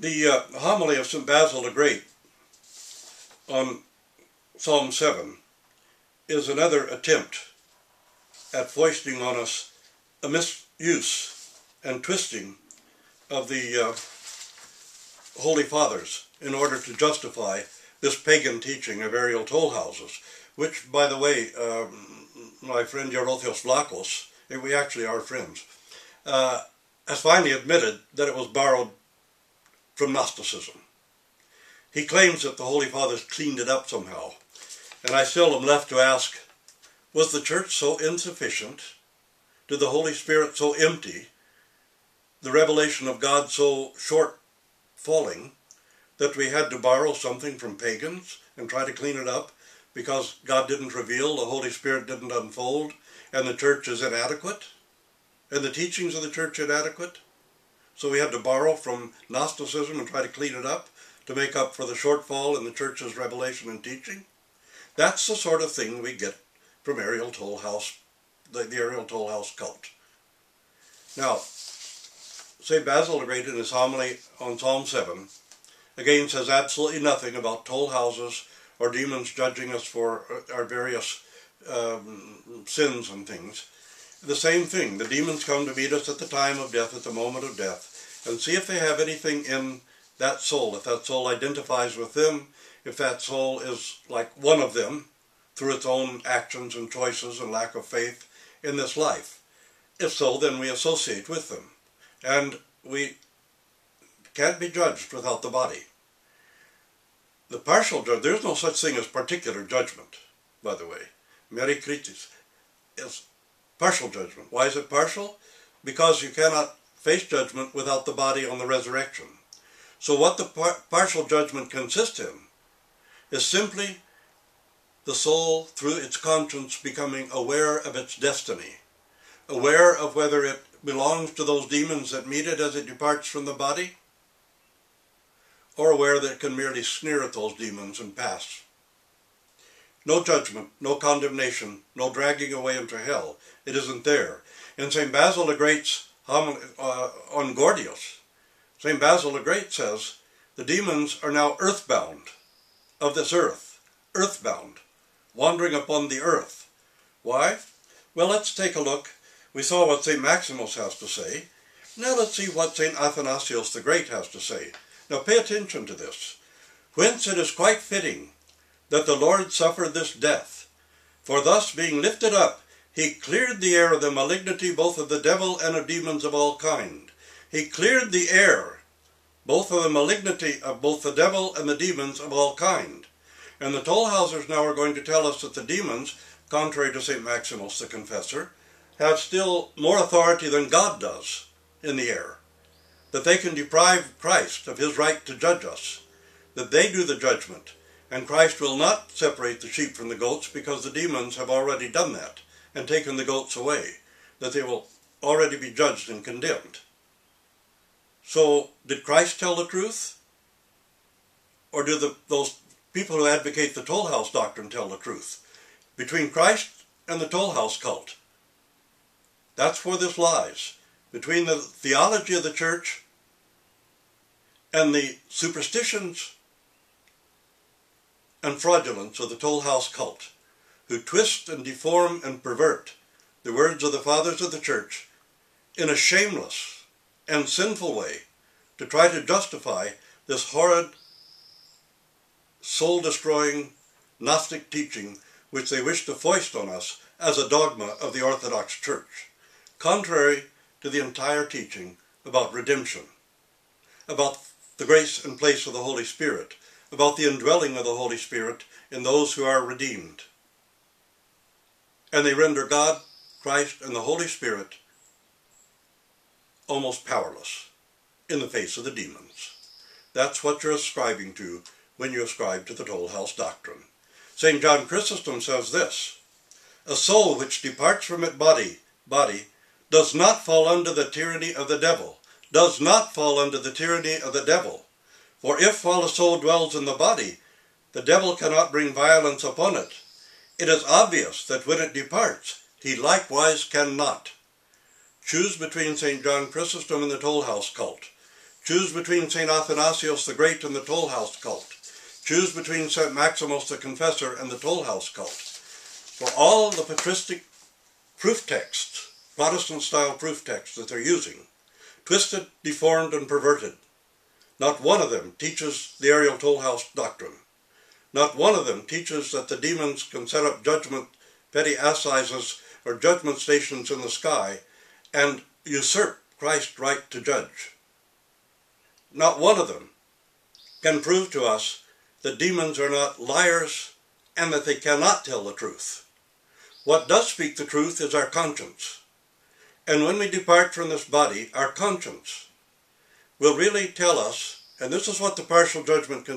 The homily of St. Basil the Great on Psalm 7 is another attempt at foisting on us a misuse and twisting of the Holy Fathers in order to justify this pagan teaching of aerial toll houses, which, by the way, my friend Gerotheos Vlachos, we actually are friends, has finally admitted that it was borrowed from Gnosticism. He claims that the Holy Fathers cleaned it up somehow, and I still am left to ask, was the Church so insufficient? Did the Holy Spirit so empty? The revelation of God so short-falling that we had to borrow something from pagans and try to clean it up because God didn't reveal, the Holy Spirit didn't unfold, and the Church is inadequate, and the teachings of the Church inadequate? So we had to borrow from Gnosticism and try to clean it up to make up for the shortfall in the Church's revelation and teaching? That's the sort of thing we get from aerial toll house, the aerial toll house cult. Now, St. Basil the Great in his homily on Psalm 7 again says absolutely nothing about toll houses or demons judging us for our various sins and things. The same thing, the demons come to meet us at the time of death, at the moment of death, and see if they have anything in that soul, if that soul identifies with them, if that soul is like one of them through its own actions and choices and lack of faith in this life. If so, then we associate with them, and we can't be judged without the body. The partial judgment, there's no such thing as particular judgment, by the way. Merikritis is partial judgment. Why is it partial? Because you cannot face judgment without the body on the resurrection. So what the partial judgment consists in is simply the soul, through its conscience, becoming aware of its destiny, aware of whether it belongs to those demons that meet it as it departs from the body, or aware that it can merely sneer at those demons and pass. No judgment, no condemnation, no dragging away into hell. It isn't there. In St. Basil the Great's homily on Gordius, St. Basil the Great says, the demons are now earthbound, of this earth, earthbound, wandering upon the earth. Why? Well, let's take a look. We saw what St. Maximus has to say. Now let's see what St. Athanasius the Great has to say. Now pay attention to this. Whence it is quite fitting that the Lord suffered this death, for thus being lifted up, he cleared the air of the malignity both of the devil and of demons of all kind. He cleared the air, both of the malignity of both the devil and the demons of all kind. And the toll housers now are going to tell us that the demons, contrary to St. Maximus the Confessor, have still more authority than God does in the air. That they can deprive Christ of his right to judge us. That they do the judgment. And Christ will not separate the sheep from the goats because the demons have already done that and taken the goats away. That they will already be judged and condemned. So, did Christ tell the truth? Or do those people who advocate the toll house doctrine tell the truth? Between Christ and the toll house cult. That's where this lies. Between the theology of the Church and the superstitions and fraudulence of the toll house cult, who twist and deform and pervert the words of the Fathers of the Church in a shameless and sinful way to try to justify this horrid, soul-destroying Gnostic teaching which they wish to foist on us as a dogma of the Orthodox Church, contrary to the entire teaching about redemption, about the grace and place of the Holy Spirit, about the indwelling of the Holy Spirit in those who are redeemed. And they render God, Christ, and the Holy Spirit almost powerless in the face of the demons. That's what you're ascribing to when you ascribe to the toll house doctrine. St. John Chrysostom says this, a soul which departs from its body does not fall under the tyranny of the devil, does not fall under the tyranny of the devil. For if while a soul dwells in the body, the devil cannot bring violence upon it, it is obvious that when it departs, he likewise cannot. Choose between St. John Chrysostom and the toll house cult. Choose between St. Athanasius the Great and the Toll House cult. Choose between St. Maximus the Confessor and the Toll House cult. For all the patristic proof texts, Protestant-style proof texts that they're using, twisted, deformed, and perverted, not one of them teaches the Ariel Toll House doctrine. Not one of them teaches that the demons can set up judgment, petty assizes, or judgment stations in the sky and usurp Christ's right to judge. Not one of them can prove to us that demons are not liars and that they cannot tell the truth. What does speak the truth is our conscience. And when we depart from this body, our conscience will really tell us, and this is what the partial judgment can